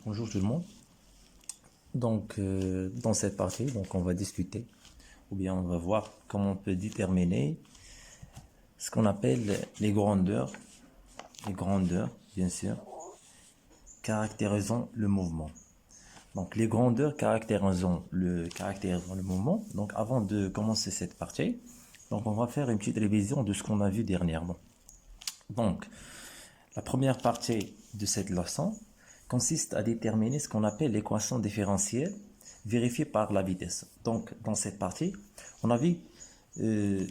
Bonjour tout le monde. Dans cette partie, on va discuter, ou bien on va voir comment on peut déterminer ce qu'on appelle les grandeurs, bien sûr, caractérisant le mouvement. Donc, les grandeurs caractérisant le mouvement. Donc, avant de commencer cette partie, on va faire une petite révision de ce qu'on a vu dernièrement. Donc, la première partie de cette leçon consiste à déterminer ce qu'on appelle l'équation différentielle vérifiée par la vitesse. Donc, dans cette partie, on a vu ce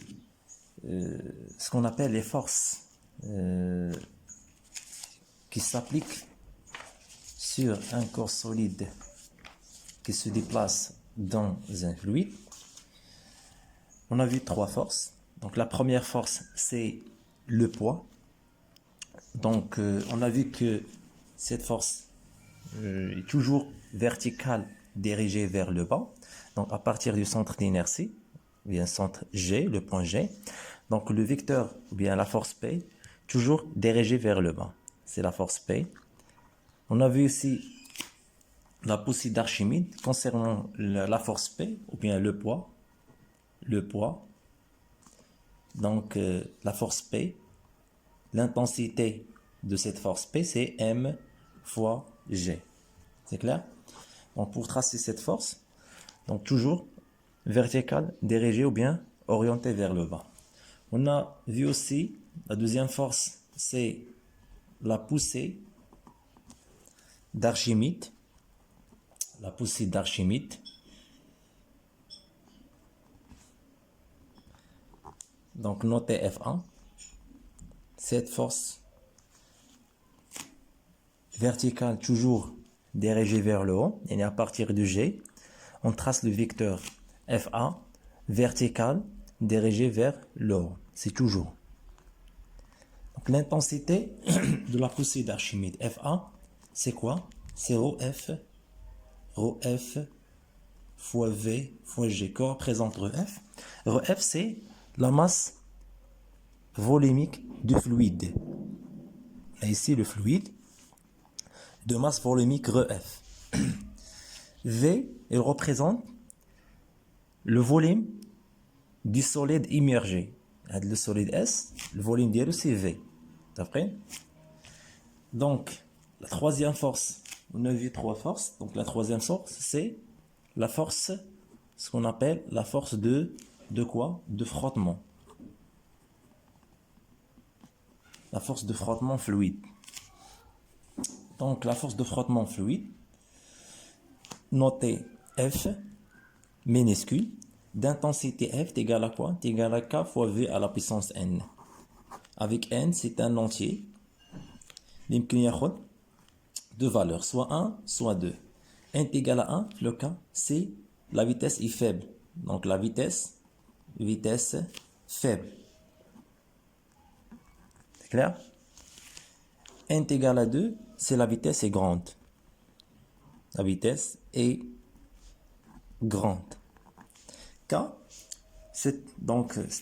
qu'on appelle les forces qui s'appliquent sur un corps solide qui se déplace dans un fluide. On a vu trois forces. Donc, la première force, c'est le poids. Donc, on a vu que cette force est toujours verticale, dirigée vers le bas. Donc, à partir du centre d'inertie, ou bien centre G, le point G. Donc, le vecteur, ou bien la force P, toujours dirigée vers le bas. C'est la force P. On a vu aussi la poussée d'Archimède concernant la force P, ou bien le poids. Le poids. Donc, la force P, l'intensité de cette force P, c'est M fois G. C'est clair? Donc, pour tracer cette force, donc toujours verticale, dirigée ou bien orientée vers le bas. On a vu aussi la deuxième force, c'est la poussée d'Archimède. La poussée d'Archimède. Donc, notez F1. Cette force verticale toujours dirigée vers le haut, et à partir de G, on trace le vecteur FA vertical dirigé vers le haut. C'est toujours. Donc, l'intensité de la poussée d'Archimède FA, c'est quoi? C'est ρF fois V fois G. Que représente ρF? ρF, c'est la masse volumique du fluide. Et ici, le fluide de masse volumique ρF. V, il représente le volume du solide immergé. Le solide S, le volume d'eau, c'est V. D'après? Donc, la troisième force, on a vu trois forces. Donc, la troisième force, c'est la force, ce qu'on appelle la force de quoi? De frottement. La force de frottement fluide. Donc, la force de frottement fluide, notez F minuscule, d'intensité F est égal à quoi? C'est égal à K fois V à la puissance N. Avec N, c'est un entier. Deux valeurs, soit 1, soit 2. N est égal à 1, le cas, c'est la vitesse est faible. Donc la vitesse faible. C'est clair? N est égal à 2, c'est la vitesse est grande. La vitesse est grande. K, c'est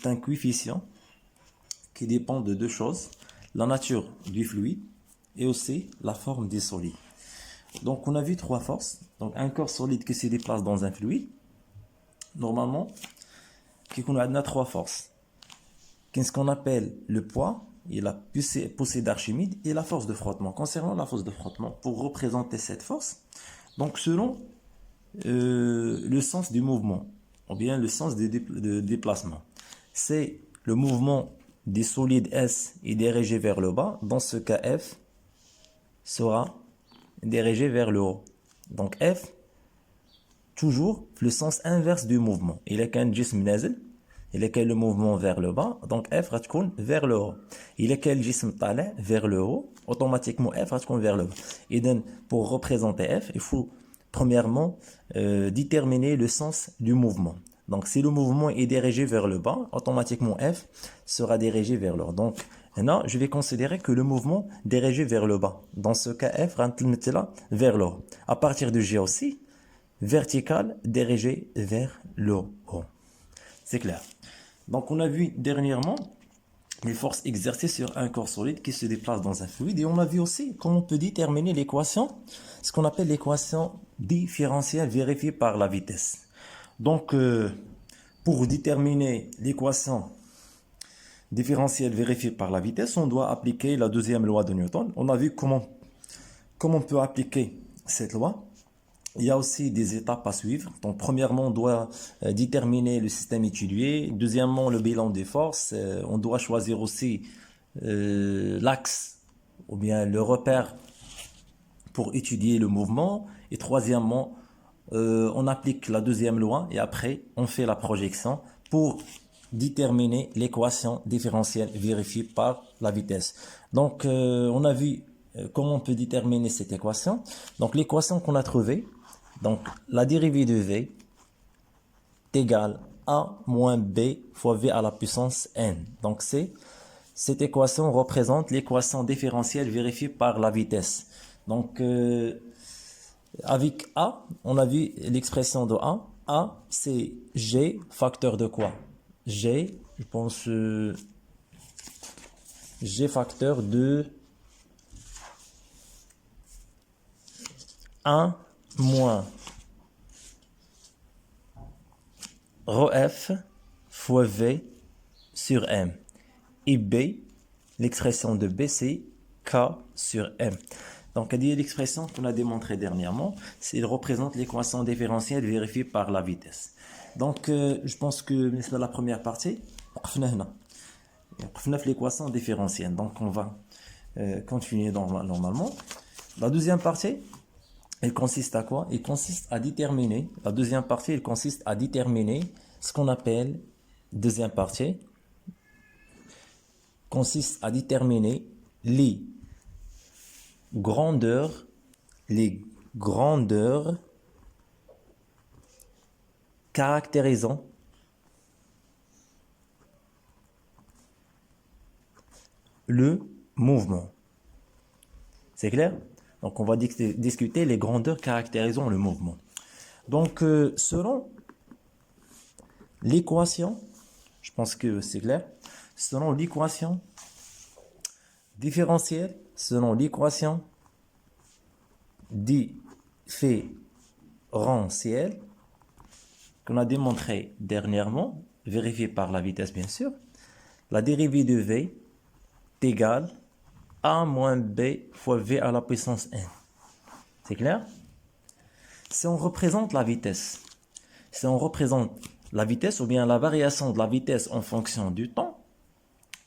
un coefficient qui dépend de deux choses, la nature du fluide et aussi la forme des solides. Donc on a vu trois forces. Donc un corps solide qui se déplace dans un fluide, normalement, on a trois forces. Qu'est-ce qu'on appelle le poids et la poussée d'Archimède et la force de frottement. Concernant la force de frottement, pour représenter cette force, donc selon le sens du mouvement, ou bien le sens de déplacement, c'est le mouvement des solides S est dirigé vers le bas. Dans ce cas, F sera dirigé vers le haut. Donc F, toujours le sens inverse du mouvement. Il est qu'un jism nazil, il est le mouvement vers le bas, donc F va vers le haut. Il est quel jism talé vers le haut, automatiquement F va vers le bas. Et donc, pour représenter F, il faut premièrement déterminer le sens du mouvement. Donc, si le mouvement est dirigé vers le bas, automatiquement F sera dirigé vers le haut. Donc, maintenant, je vais considérer que le mouvement dirigé vers le bas. Dans ce cas, F va vers le haut. À partir de G aussi, vertical dirigé vers le haut. C'est clair. Donc, on a vu dernièrement les forces exercées sur un corps solide qui se déplace dans un fluide. Et on a vu aussi comment on peut déterminer l'équation, ce qu'on appelle l'équation différentielle vérifiée par la vitesse. Donc, pour déterminer l'équation différentielle vérifiée par la vitesse, on doit appliquer la deuxième loi de Newton. On a vu comment on peut appliquer cette loi. Il y a aussi des étapes à suivre. Donc, premièrement, on doit déterminer le système étudié. Deuxièmement, le bilan des forces. On doit choisir aussi l'axe ou bien le repère pour étudier le mouvement. Et troisièmement, on applique la deuxième loi et après, on fait la projection pour déterminer l'équation différentielle vérifiée par la vitesse. Donc, on a vu comment on peut déterminer cette équation. Donc, l'équation qu'on a trouvée, donc la dérivée de v est égale a moins b fois v à la puissance n. Donc, cette équation représente l'équation différentielle vérifiée par la vitesse. Donc, avec a, on a vu l'expression de a. A, c'est g, facteur de quoi? G, je pense, g facteur de 1 moins ρf fois v sur m. Et b, l'expression de b, c'est k sur m. Donc, l'expression qu'on a démontrée dernièrement, il représente l'équation différentielle vérifiée par la vitesse. Donc, je pense que c'est la première partie. On a l'équation différentielle. Donc, on va continuer normalement. La deuxième partie, elle consiste à quoi? Elle consiste à déterminer, la deuxième partie, elle consiste à déterminer ce qu'on appelle, deuxième partie, consiste à déterminer les grandeurs caractérisant le mouvement. C'est clair? Donc, on va discuter les grandeurs caractérisant le mouvement. Donc, selon l'équation, je pense que c'est clair, selon l'équation différentielle, selon l'équation différentielle qu'on a démontré dernièrement, vérifiée par la vitesse bien sûr, la dérivée de v est égale a moins b fois v à la puissance n. C'est clair? Si on représente la vitesse, ou bien la variation de la vitesse en fonction du temps,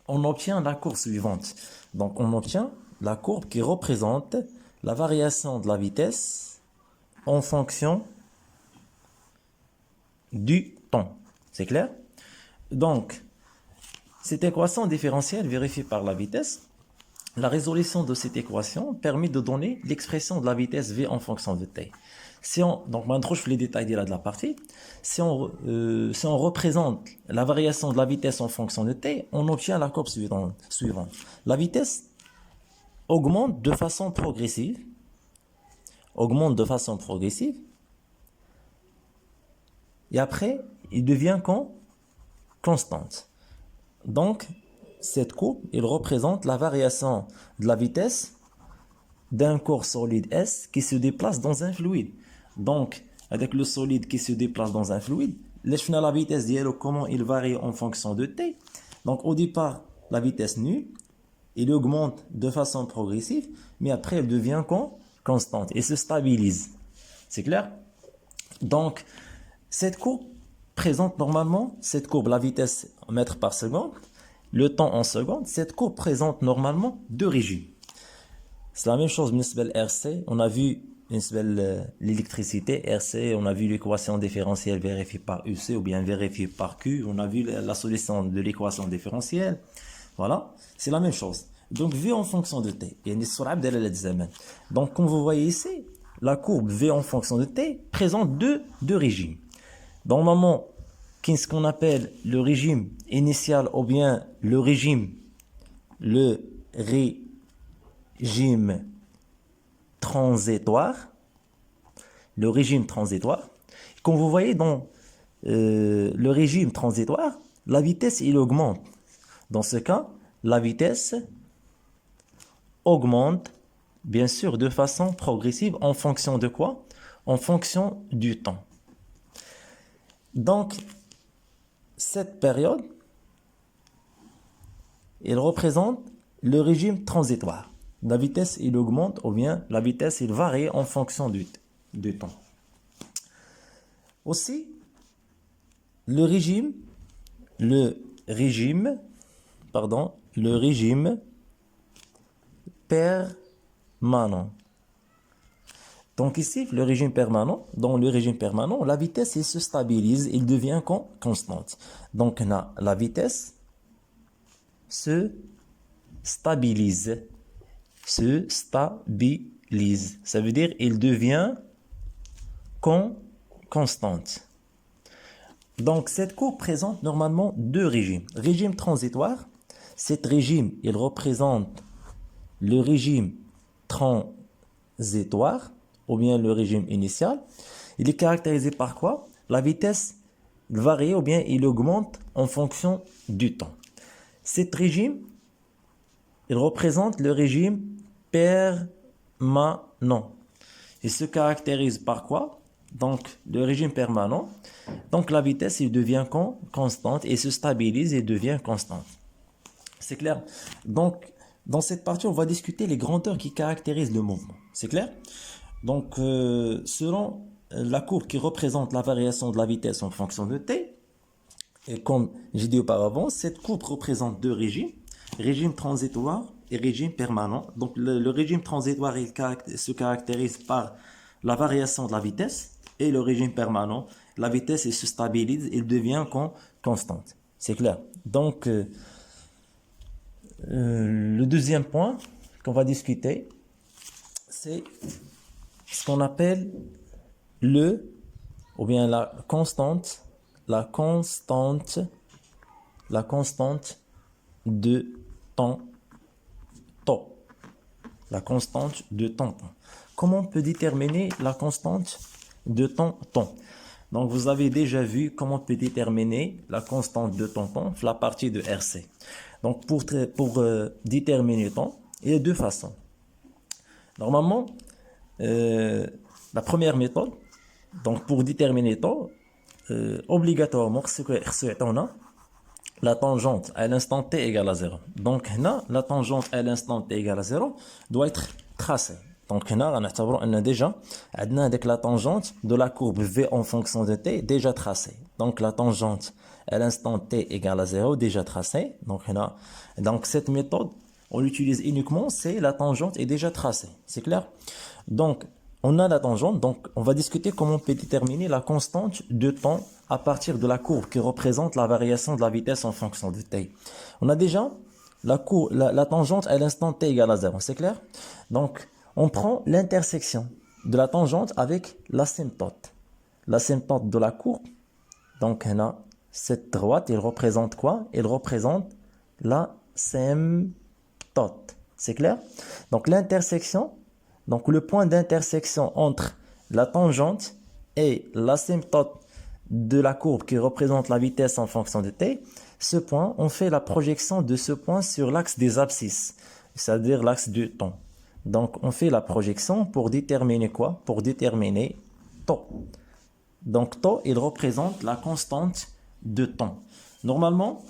on obtient la courbe suivante. Donc, on obtient la courbe qui représente la variation de la vitesse en fonction du temps. C'est clair? Donc, cette équation différentielle vérifiée par la vitesse, la résolution de cette équation permet de donner l'expression de la vitesse v en fonction de t. Donc maintenant je fais les détails de la partie. Si on représente la variation de la vitesse en fonction de t, on obtient la courbe suivante. La vitesse augmente de façon progressive. Et après, il devient constante. Donc, cette courbe, il représente la variation de la vitesse d'un corps solide S qui se déplace dans un fluide. Donc, avec le solide qui se déplace dans un fluide, la vitesse d'IL, comment il varie en fonction de T. Donc, au départ, la vitesse nulle, il augmente de façon progressive, mais après, elle devient constante et se stabilise. C'est clair? Donc, cette courbe présente normalement, la vitesse en mètres par seconde, le temps en secondes, cette courbe présente normalement deux régimes. C'est la même chose, RC, on a vu l'électricité, RC, on a vu l'équation différentielle vérifiée par UC ou bien vérifiée par Q, on a vu la solution de l'équation différentielle. Voilà, c'est la même chose. Donc, V en fonction de T. Donc, comme vous voyez ici, la courbe V en fonction de T présente deux régimes. Normalement, ce qu'on appelle le régime initial ou bien le régime transitoire. Le régime transitoire. Comme vous voyez dans le régime transitoire, la vitesse il augmente. Dans ce cas, la vitesse augmente, bien sûr, de façon progressive en fonction de quoi? En fonction du temps. Donc, cette période, elle représente le régime transitoire. La vitesse, il augmente ou bien la vitesse, il varie en fonction du temps. Aussi, le régime, le régime, le régime permanent. Donc ici, le régime permanent, dans le régime permanent, la vitesse elle se stabilise, il devient constante. Donc la vitesse se stabilise. Se stabilise. Ça veut dire il devient constante. Donc cette courbe présente normalement deux régimes. Régime transitoire, cet régime, il représente le régime transitoire ou bien le régime initial. Il est caractérisé par quoi? La vitesse varie ou bien il augmente en fonction du temps. Cet régime, il représente le régime permanent. Il se caractérise par quoi? Donc, le régime permanent. Donc, la vitesse, il devient constante et se stabilise et devient constante. C'est clair? Donc, dans cette partie, on va discuter les grandeurs qui caractérisent le mouvement. C'est clair? Donc, selon la courbe qui représente la variation de la vitesse en fonction de t, et comme j'ai dit auparavant, cette courbe représente deux régimes, régime transitoire et régime permanent. Donc, le régime transitoire il se caractérise par la variation de la vitesse et le régime permanent, la vitesse il se stabilise, il devient constante. C'est clair? Donc, le deuxième point qu'on va discuter, c'est ce qu'on appelle ou bien la constante de temps. La constante de temps. Comment on peut déterminer la constante de temps? Donc, vous avez déjà vu comment on peut déterminer la constante de temps, la partie de RC. Donc, pour déterminer le temps, il y a deux façons. Normalement, la première méthode, donc pour déterminer le temps, obligatoirement, on a la tangente à l'instant t égale à 0. Donc, la tangente à l'instant t égale à 0 doit être tracée. Donc, on a déjà avec la tangente de la courbe v en fonction de t déjà tracée. Donc, la tangente à l'instant t égale à 0 déjà tracée. Donc, cette méthode, on l'utilise uniquement si la tangente est déjà tracée. C'est clair? Donc, on a la tangente, donc on va discuter comment on peut déterminer la constante de temps à partir de la courbe qui représente la variation de la vitesse en fonction de t. On a déjà la tangente à l'instant t égale à 0, c'est clair? Donc, on prend l'intersection de la tangente avec l'asymptote. L'asymptote de la courbe, donc on a cette droite, il représente quoi? Il représente l'asymptote. C'est clair? Donc, l'intersection, donc le point d'intersection entre la tangente et l'asymptote de la courbe qui représente la vitesse en fonction de t, ce point, on fait la projection de ce point sur l'axe des abscisses, c'est-à-dire l'axe du temps. Donc, on fait la projection pour déterminer quoi? Pour déterminer tau. Donc, tau, il représente la constante de temps. Normalement,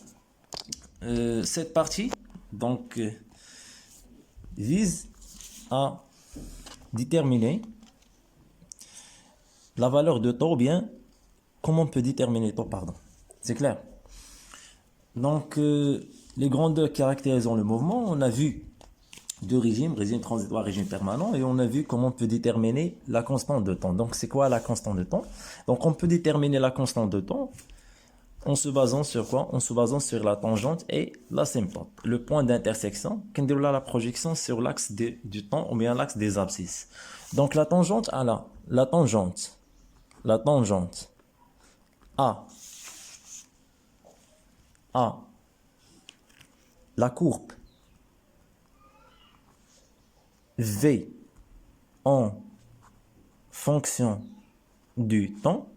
cette partie, donc, vise à déterminer la valeur de tau, ou bien comment on peut déterminer tau, pardon. C'est clair? Donc, les grandeurs caractérisant le mouvement, on a vu deux régimes, régime transitoire, régime permanent, et on a vu comment on peut déterminer la constante de temps. Donc, c'est quoi la constante de temps? Donc, on peut déterminer la constante de temps en se basant sur quoi? En se basant sur la tangente et l'asymptote. Le point d'intersection, qui est la projection sur l'axe du temps ou bien l'axe des abscisses. Donc, la tangente A, la tangente A, la courbe V en fonction du temps,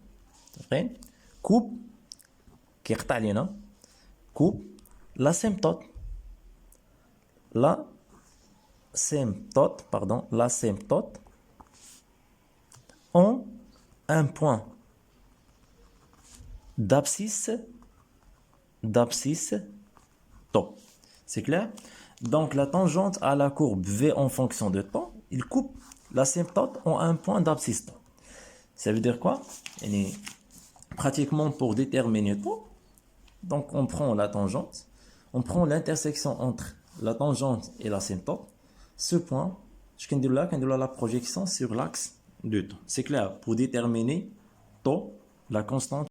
coupe, coupe l'asymptote. l'asymptote ont un point d'abscisse tau. C'est clair? Donc la tangente à la courbe V en fonction de tau, il coupe l'asymptote en un point d'abscisse tau. Ça veut dire quoi? Et pratiquement pour déterminer tau, donc on prend la tangente, on prend l'intersection entre la tangente et l'asymptote. Ce point, je vais dire la projection sur l'axe de tau. C'est clair? Pour déterminer tau, la constante